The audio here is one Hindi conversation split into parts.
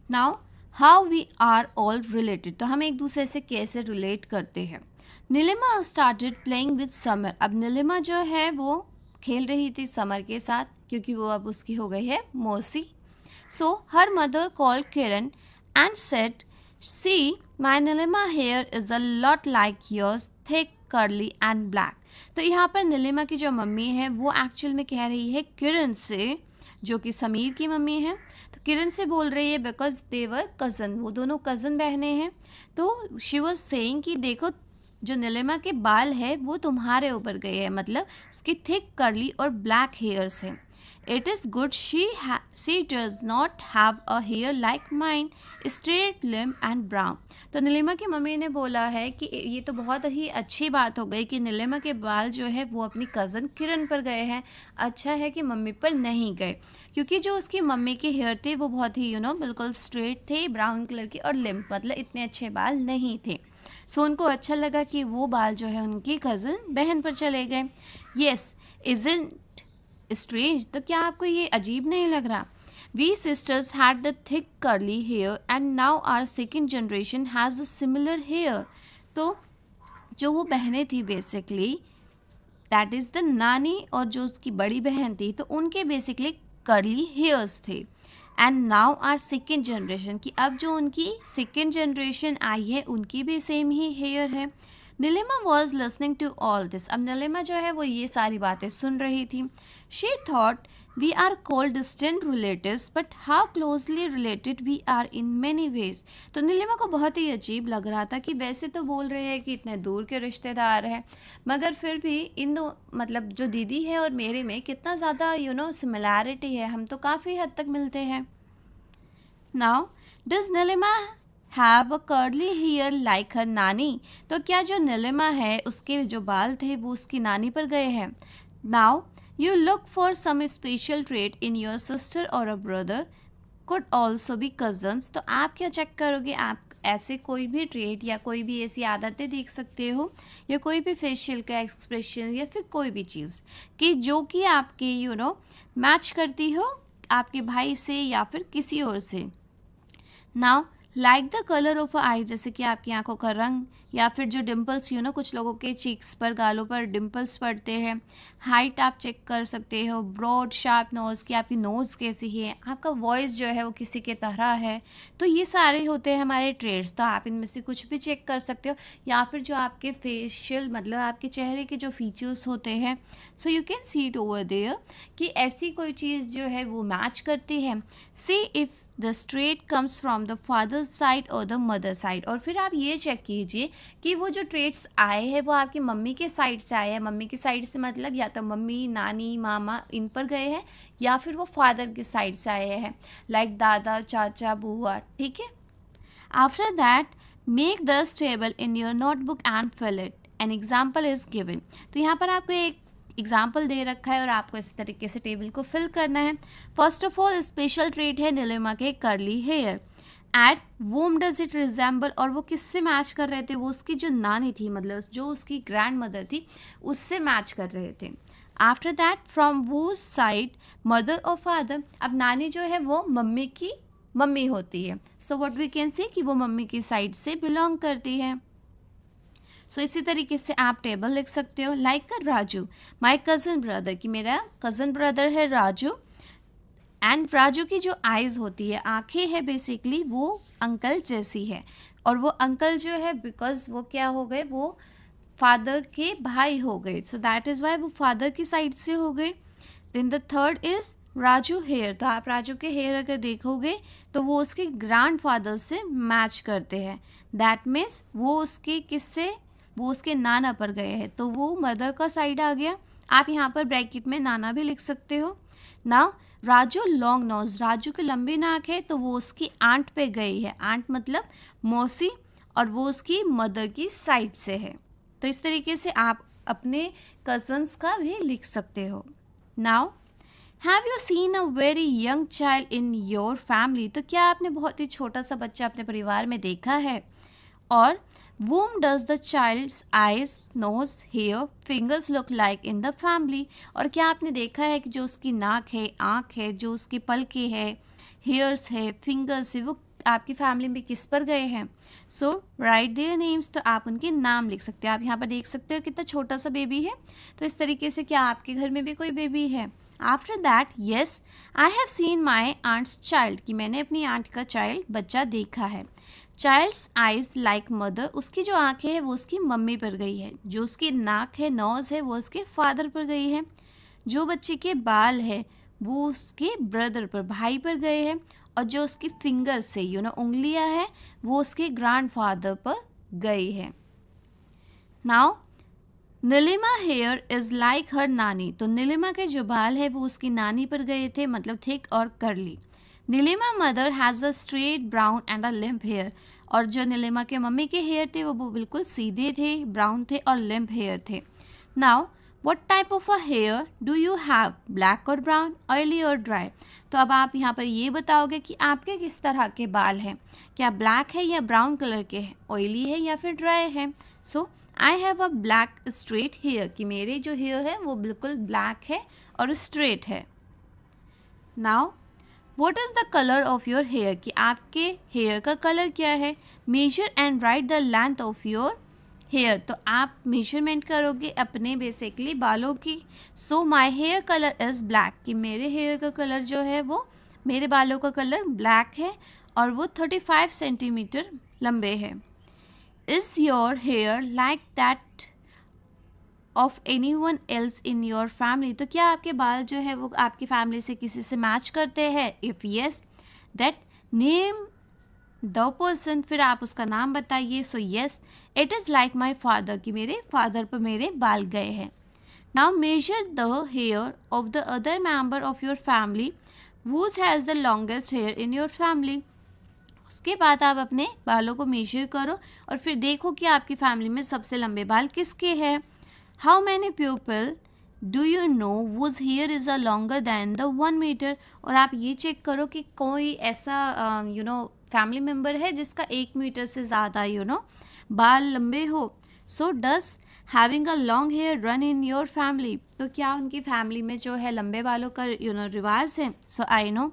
Now how we are all related, तो हम एक दूसरे से कैसे रिलेट करते हैं। Nilima started playing with Samar, अब नीलिमा जो है वो खेल रही थी समर के साथ क्योंकि वो अब उसकी हो गई है मौसी। So her mother call Kiran and said, see my Neelima hair is a lot like yours, thick curly and black. तो यहाँ पर नीलिमा की जो मम्मी है वो एक्चुअल में कह रही है किरण से, जो कि समीर की मम्मी है, तो किरण से बोल रही है बिकॉज देवर कज़न, वो दोनों कज़न बहनें हैं। तो शी वॉज सेइंग कि देखो जो नीलिमा के बाल है वो तुम्हारे ऊपर गए हैं, मतलब उसकी थिक कर्ली और ब्लैक हेयर्स हैं। It is good she does not have a hair like mine, straight limp and brown. तो नीलिमा की मम्मी ने बोला है कि ये तो बहुत ही अच्छी बात हो गई कि नीलिमा के बाल जो है वो अपनी कज़न किरण पर गए हैं, अच्छा है कि मम्मी पर नहीं गए, क्योंकि जो उसकी मम्मी के हेयर थे वो बहुत ही बिल्कुल स्ट्रेट थे, ब्राउन कलर के और लिम्प, मतलब इतने अच्छे बाल नहीं थे। सो उनको अच्छा लगा कि वो बाल जो है उनकी कज़न बहन पर चले गए। येस, इजंट स्ट्रेंज, तो क्या आपको ये अजीब नहीं लग रहा? We sisters had the thick curly hair and now our second generation has a similar hair. तो जो वो बहनें थी बेसिकली, दैट इज़ द नानी, और जो उसकी बड़ी बहन थी तो उनके बेसिकली कर्ली हेयर्स थे। And now our second generation, कि अब जो उनकी सेकेंड जनरेशन आई है उनकी भी सेम ही हेयर है। Nilima was listening to all this, अब नीलिमा जो है वो ये सारी बातें सुन रही थी। She thought we are called distant relatives but how closely related we are in many ways. तो नीलिमा को बहुत ही अजीब लग रहा था कि वैसे तो बोल रहे हैं कि इतने दूर के रिश्तेदार हैं, मगर फिर भी इन दो, मतलब जो दीदी है और मेरे में कितना ज़्यादा सिमिलैरिटी है, हम तो काफ़ी हद तक मिलते हैं। Now does Neelima have a curly hair like her nani, तो क्या जो नीलिमा है उसके जो बाल थे वो उसकी नानी पर गए हैं। Now you look for some special trait in your sister और a brother, could also be cousins, तो आप क्या चेक करोगे, आप ऐसे कोई भी ट्रेट या कोई भी ऐसी आदतें देख सकते हो या कोई भी फेशियल का एक्सप्रेशन या फिर कोई भी चीज़ कि जो कि आपके मैच करती हो आपके भाई से या फिर किसी और से। Now like the colour of eye, जैसे कि आपकी आंखों का रंग या फिर जो डिम्पल्स कुछ लोगों के चीक्स पर, गालों पर डिम्पल्स पड़ते हैं। हाइट आप चेक कर सकते हो, ब्रॉड शार्प नोज़ की आपकी नोज़ कैसी है, आपका वॉइस जो है वो किसी के तरह है। तो ये सारे होते हैं हमारे ट्रेड्स, तो आप इनमें से कुछ भी चेक कर सकते हो, या फिर जो आपके फेशियल मतलब आपके चेहरे के जो फीचर्स होते हैं, so you can see it over there कि ऐसी कोई चीज़ जो है वो मैच करती है। सी if the trait comes from the father side और द मदर साइड, और फिर आप ये चेक कीजिए कि वो जो ट्रेट्स आए हैं वो आपकी मम्मी के साइड से आए हैं। मम्मी की साइड से मतलब या तो मम्मी, नानी, मामा इन पर गए हैं, या फिर वो फादर के साइड से आए हैं, लाइक दादा, चाचा, बुआ, ठीक है। After that make the table in your notebook and fill it, an example is given. तो यहाँ पर आपको एक एग्जाम्पल दे रखा है और आपको इस तरीके से टेबल को फिल करना है। First of all special trait है नीलिमा के curly hair. At whom does it resemble, और वो किससे मैच कर रहे थे, वो उसकी जो नानी थी, मतलब जो उसकी ग्रैंड मदर थी उससे मैच कर रहे थे। आफ्टर दैट फ्रॉम वो साइड मदर और फादर, अब नानी जो है वो मम्मी की मम्मी होती है, so what we can say कि वो मम्मी की साइड से बिलोंग करती है। सो इसी तरीके से आप टेबल लिख सकते हो, like Raju my cousin brother, कि मेरा कज़न ब्रदर है राजू। एंड राजू की जो आइज़ होती है, आंखें है बेसिकली, वो अंकल जैसी है, और वो अंकल जो है बिकॉज वो क्या हो गए, वो फादर के भाई हो गए, सो दैट इज़ वाई वो फादर की साइड से हो गए। Then the third is Raju here, तो आप राजू के हेयर अगर देखोगे तो वो उसके ग्रैंड फादर से मैच करते हैं, दैट मीन्स वो उसके किससे, वो उसके नाना पर गए हैं, तो वो मदर का साइड आ गया। आप यहाँ पर ब्रैकेट में नाना भी लिख सकते हो। Now Raju long nose, Raju की लंबी नाक है तो वो उसकी आंट पे गई है, आंट मतलब मौसी, और वो उसकी मदर की साइड से है। तो इस तरीके से आप अपने कजन्स का भी लिख सकते हो। Now have you seen a very young child in your family, तो क्या आपने बहुत ही छोटा सा बच्चा अपने परिवार में देखा है। और whom does the child's eyes, nose, hair, fingers look like in the family, और क्या आपने देखा है कि जो उसकी नाक है, आँख है, जो उसकी पलकें है, हेयर्स है, फिंगर्स है, वो आपकी फैमिली में किस पर गए हैं। सो राइट देयर नेम्स, तो आप उनके नाम लिख सकते हो। आप यहाँ पर देख सकते हो कितना छोटा सा बेबी है। तो इस तरीके से क्या आपके घर में भी कोई बेबी है। After that yes I have seen my aunt's child, कि मैंने अपनी आंट का चाइल्ड बच्चा देखा है। चाइल्ड्स आइज लाइक मदर, उसकी जो आंखें हैं वो उसकी मम्मी पर गई है। जो उसकी नाक है, नोज़ है, वो उसके फादर पर गई है। जो बच्चे के बाल है वो उसके ब्रदर पर, भाई पर गए हैं। और जो उसकी फिंगर से उंगलियां है वो उसके ग्रैंडफादर पर गई है। Now Neelima hair is like her nani, तो नीलिमा के जो बाल है वो उसकी नानी पर गए थे, मतलब थिक और curly. Nilima mother has a straight brown and a limp hair, और जो नीलिमा के मम्मी के हेयर थे वो बिल्कुल सीधे थे, ब्राउन थे और लिम्प हेयर थे। Now what type of a hair do you have, black और ब्राउन, ऑयली और ड्राई। तो अब आप यहाँ पर ये बताओगे कि आपके किस तरह के बाल हैं, क्या ब्लैक है या ब्राउन कलर के हैं, ऑयली है या फिर ड्राई है। So I have a black straight hair, कि मेरे जो हेयर है वो बिल्कुल ब्लैक है और स्ट्रेट है। Now what is the colour of your hair, कि आपके हेयर का कलर क्या है। Measure and write the length of your hair, तो आप मेजरमेंट करोगे अपने बेसिकली बालों की। So my hair colour is black, कि मेरे हेयर का कलर जो है वो, मेरे बालों का कलर ब्लैक है और वो 35 सेंटीमीटर लंबे हैं। Is your hair like that of anyone else in your family, तो क्या आपके बाल जो है वो आपकी फैमिली से किसी से मैच करते हैं। If yes that name the person, फिर आप उसका नाम बताइए। So yes it is like my father, कि मेरे फादर पर मेरे बाल गए हैं। Now measure the hair of the other member of your family whose has the longest hair in your family. उसके बाद आप अपने बालों को मेजर करो और फिर देखो कि आपकी फैमिली में सबसे लंबे बाल किसके हैं। How many people do you know whose hair is a longer than the 1 metre, और आप ये चेक करो कि कोई ऐसा फैमिली मेम्बर है जिसका 1 मीटर से ज़्यादा बाल लंबे हो। So does having a long hair run in your family, तो क्या उनकी फैमिली में जो है लंबे बालों का रिवाज है। So I know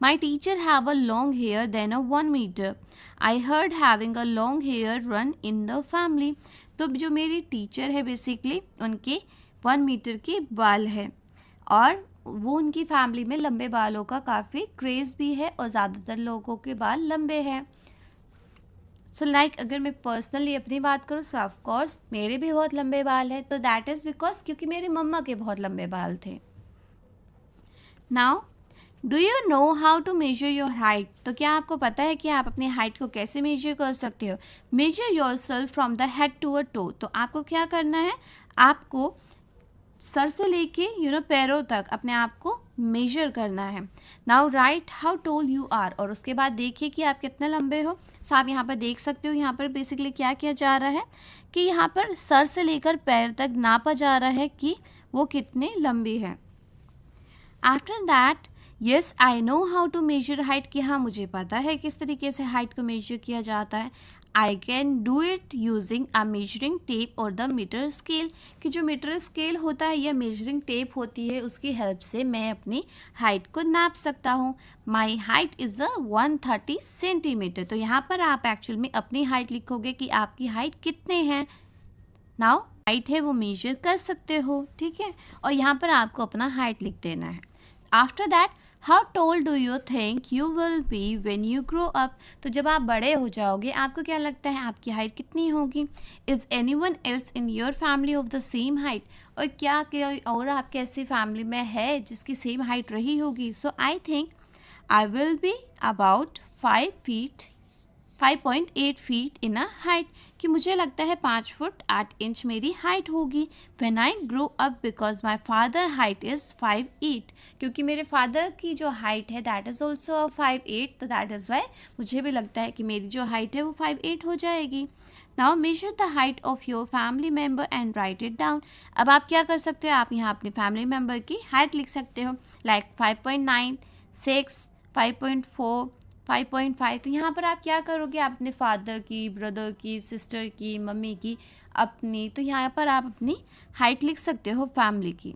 my teacher have a long hair than a 1 metre, I heard having a long hair run in the family, तो जो मेरी टीचर है बेसिकली उनके 1 मीटर के बाल है और वो उनकी फैमिली में लंबे बालों का काफ़ी क्रेज़ भी है और ज़्यादातर लोगों के बाल लंबे हैं। सो लाइक अगर मैं पर्सनली अपनी बात करूँ तो ऑफ कोर्स मेरे भी बहुत लंबे बाल हैं, तो दैट इज़ बिकॉज क्योंकि मेरी मम्मा के बहुत लंबे बाल थे। Now do you know how to measure your height, तो क्या आपको पता है कि आप अपनी हाइट को कैसे मेजर कर सकते हो। Measure yourself from the head to a toe, तो आपको क्या करना है, आपको सर से लेके पैरों तक अपने आप को मेजर करना है। Now write how tall you are, और उसके बाद देखिए कि आप कितने लंबे हो। सो आप यहाँ पर देख सकते हो, यहाँ पर बेसिकली क्या किया जा रहा है कि यहाँ पर सर से लेकर पैर तक नापा जा रहा है कि वो कितने लंबी है। After that yes I know how to measure height, कि हाँ मुझे पता है किस तरीके से हाइट को मेजर किया जाता है। I can do it using a measuring tape और द मीटर स्केल, कि जो मीटर स्केल होता है या मेजरिंग टेप होती है उसकी हेल्प से मैं अपनी हाइट को नाप सकता हूँ। My height is a 130 centimetre, तो यहाँ पर आप एक्चुअल में अपनी हाइट लिखोगे कि आपकी हाइट कितने हैं। नाउ हाइट है वो मेजर कर सकते हो, ठीक है, और यहाँ पर आपको अपना हाइट लिख देना है। After that how toll do you think you will be when you grow up, तो जब आप बड़े हो जाओगे आपको क्या लगता है आपकी हाइट कितनी होगी। Is anyone else in your family of the same height, और क्या कोई और आपके ऐसी फैमिली में है जिसकी सेम हाइट रही होगी। So I think I will be about 5.8 feet in a height, कि मुझे लगता है 5 फुट 8 इंच मेरी हाइट होगी। When I grow up because my father height is 5'8", क्योंकि मेरे फादर की जो हाइट है दैट इज़ ऑल्सो 5'8", तो दैट इज़ वाई मुझे भी लगता है कि मेरी जो हाइट है वो 5'8" हो जाएगी। Now measure the height of your family member and right it down, अब आप क्या कर सकते हो, आप यहाँ अपने फैमिली मेम्बर की हाइट लिख सकते हो, लाइक 5.9, 6, 5.4, 5.5, तो यहाँ पर आप क्या करोगे, आप अपने फादर की, ब्रदर की, सिस्टर की, मम्मी की, अपनी, तो यहाँ पर आप अपनी हाइट लिख सकते हो फैमिली की।